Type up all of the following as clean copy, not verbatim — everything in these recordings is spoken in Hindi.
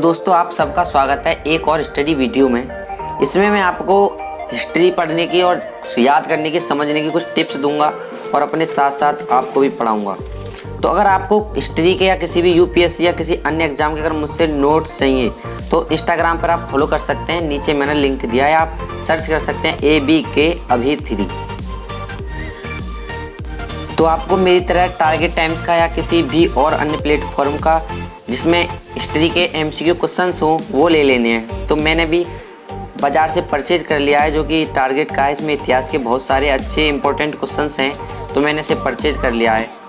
दोस्तों आप सबका स्वागत है एक और स्टडी वीडियो में। इसमें मैं आपको हिस्ट्री पढ़ने की और याद करने की, समझने की कुछ टिप्स दूंगा और अपने साथ साथ आपको भी पढ़ाऊंगा। तो अगर आपको हिस्ट्री के या किसी भी यूपीएससी या किसी अन्य एग्जाम के अगर मुझसे नोट्स चाहिए तो इंस्टाग्राम पर आप फॉलो कर सकते हैं। नीचे मैंने लिंक दिया है, आप सर्च कर सकते हैं ABK अभी3। तो आपको मेरी तरह टारगेट टाइम्स का या किसी भी और अन्य प्लेटफॉर्म का जिसमें हिस्ट्री के MCQ क्वेश्चंस हों वो ले लेने हैं। तो मैंने भी बाज़ार से परचेज कर लिया है जो कि टारगेट का है। इसमें इतिहास के बहुत सारे अच्छे इंपॉर्टेंट क्वेश्चंस हैं, तो मैंने इसे परचेज कर लिया है।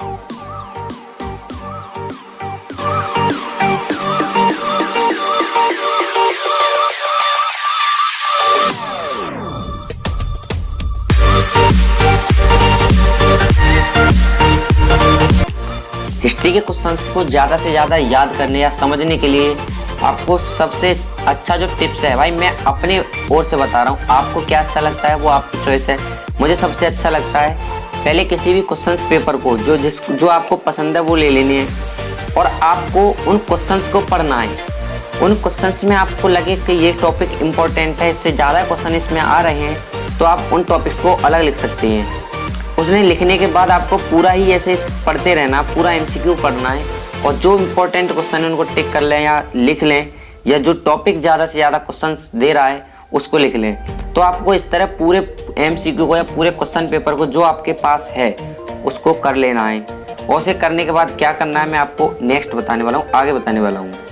हिस्ट्री के क्वेश्चंस को ज़्यादा से ज़्यादा याद करने या समझने के लिए आपको सबसे अच्छा जो टिप्स है, भाई मैं अपने ओर से बता रहा हूँ, आपको क्या अच्छा लगता है वो आपकी चॉइस है। मुझे सबसे अच्छा लगता है पहले किसी भी क्वेश्चंस पेपर को जो आपको पसंद है वो ले लेनी है और आपको उन क्वेश्चंस को पढ़ना है। उन क्वेश्चंस में आपको लगे कि ये टॉपिक इम्पोर्टेंट है, इससे ज़्यादा क्वेश्चन इसमें आ रहे हैं, तो आप उन टॉपिक्स को अलग लिख सकते हैं। उसने लिखने के बाद आपको पूरा ही ऐसे पढ़ते रहना, पूरा MCQ पढ़ना है और जो इम्पोर्टेंट क्वेश्चन है उनको टिक कर लें या लिख लें, या जो टॉपिक ज़्यादा से ज़्यादा क्वेश्चंस दे रहा है उसको लिख लें। तो आपको इस तरह पूरे MCQ को या पूरे क्वेश्चन पेपर को जो आपके पास है उसको कर लेना है। और उसे करने के बाद क्या करना है मैं आपको नेक्स्ट बताने वाला हूँ, आगे बताने वाला हूँ।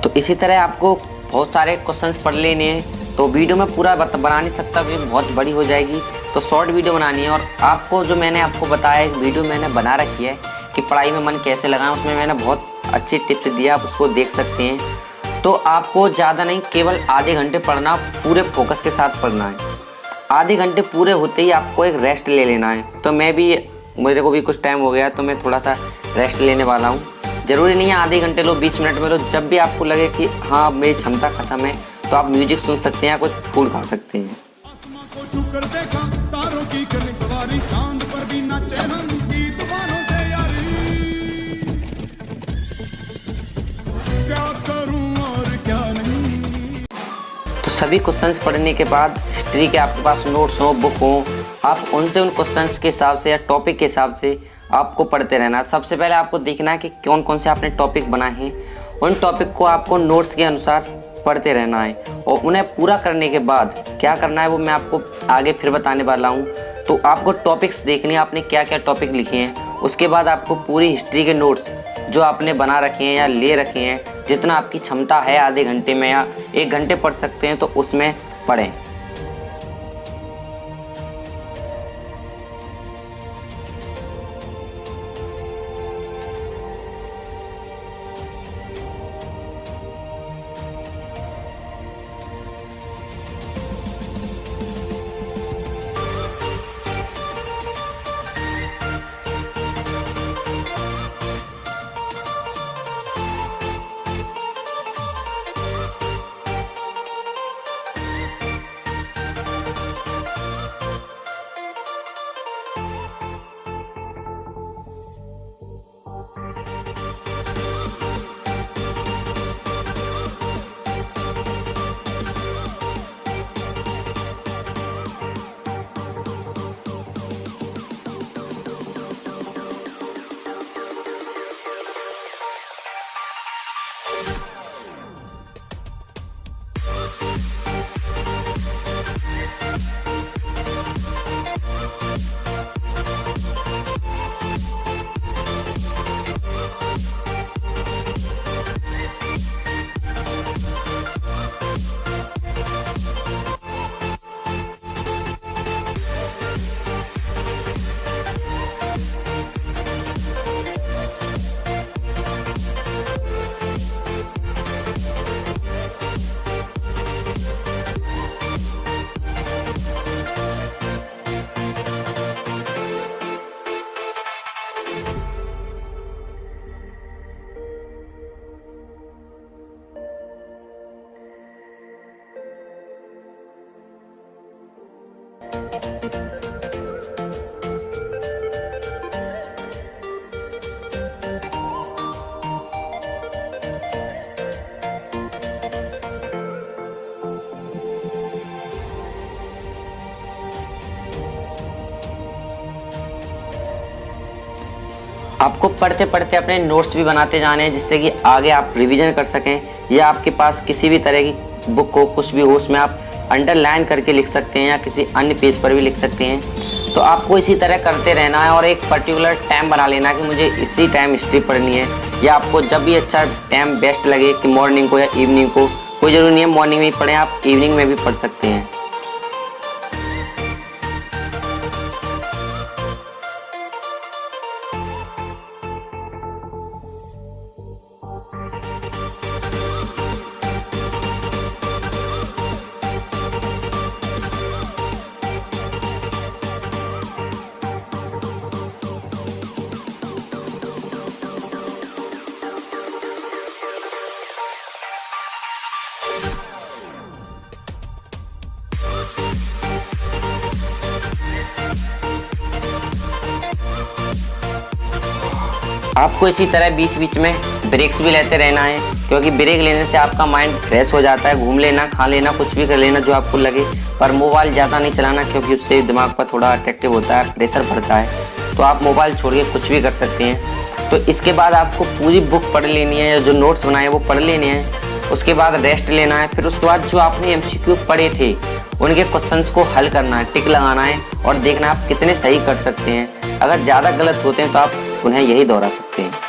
तो इसी तरह आपको बहुत सारे क्वेश्चंस पढ़ लेने हैं। तो वीडियो में पूरा बना नहीं सकता क्योंकि बहुत बड़ी हो जाएगी, तो शॉर्ट वीडियो बनानी है। और आपको जो मैंने आपको बताया एक वीडियो मैंने बना रखी है कि पढ़ाई में मन कैसे लगाएं, उसमें मैंने बहुत अच्छी टिप्स दिया, आप उसको देख सकते हैं। तो आपको ज़्यादा नहीं, केवल आधे घंटे पढ़ना, पूरे फोकस के साथ पढ़ना है। आधे घंटे पूरे होते ही आपको एक रेस्ट ले लेना है। तो मेरे को भी कुछ टाइम हो गया तो मैं थोड़ा सा रेस्ट लेने वाला हूँ। ज़रूरी नहीं है आधे घंटे लो, 20 मिनट में लो। जब भी आपको लगे कि हाँ मेरी क्षमता ख़त्म है तो आप म्यूजिक सुन सकते हैं या कुछ फूड खा सकते हैं। सभी क्वेश्चंस पढ़ने के बाद हिस्ट्री के आपके पास नोट्स हो, बुक हो, आप उनसे उन क्वेश्चंस के हिसाब से या टॉपिक के हिसाब से आपको पढ़ते रहना। सबसे पहले आपको देखना है कि कौन कौन से आपने टॉपिक बनाए हैं, उन टॉपिक को आपको नोट्स के अनुसार पढ़ते रहना है और उन्हें पूरा करने के बाद क्या करना है वो मैं आपको आगे फिर बताने वाला हूँ। तो आपको टॉपिक्स देखने हैं, आपने क्या क्या टॉपिक लिखे हैं, उसके बाद आपको पूरी हिस्ट्री के नोट्स जो आपने बना रखे हैं या ले रखे हैं, जितना आपकी क्षमता है आधे घंटे में या 1 घंटे पढ़ सकते हैं तो उसमें पढ़ें। आपको पढ़ते पढ़ते अपने नोट्स भी बनाते जाने हैं जिससे कि आगे आप रिवीजन कर सकें, या आपके पास किसी भी तरह की बुक हो, कुछ भी हो, उसमें आप अंडरलाइन करके लिख सकते हैं या किसी अन्य पेज पर भी लिख सकते हैं। तो आपको इसी तरह करते रहना है और एक पर्टिकुलर टाइम बना लेना कि मुझे इसी टाइम हिस्ट्री पढ़नी है, या आपको जब भी अच्छा टाइम बेस्ट लगे कि मॉर्निंग को या इवनिंग को, कोई ज़रूरी नहीं है मॉर्निंग में ही पढ़ें, आप इवनिंग में भी पढ़ सकते हैं। आपको इसी तरह बीच बीच में ब्रेक्स भी लेते रहना है, क्योंकि ब्रेक लेने से आपका माइंड फ्रेश हो जाता है। घूम लेना, खा लेना, कुछ भी कर लेना जो आपको लगे, पर मोबाइल ज़्यादा नहीं चलाना क्योंकि उससे दिमाग पर थोड़ा अट्रैक्टिव होता है, प्रेशर पड़ता है। तो आप मोबाइल छोड़ के कुछ भी कर सकते हैं। तो इसके बाद आपको पूरी बुक पढ़ लेनी है, या जो नोट्स बनाए वो पढ़ लेने हैं। उसके बाद रेस्ट लेना है, फिर उसके बाद जो आपने MCQ पढ़े थे उनके क्वेश्चंस को हल करना है, टिक लगाना है और देखना आप कितने सही कर सकते हैं। अगर ज़्यादा गलत होते हैं तो आप उन्हें यही दोहरा सकते हैं।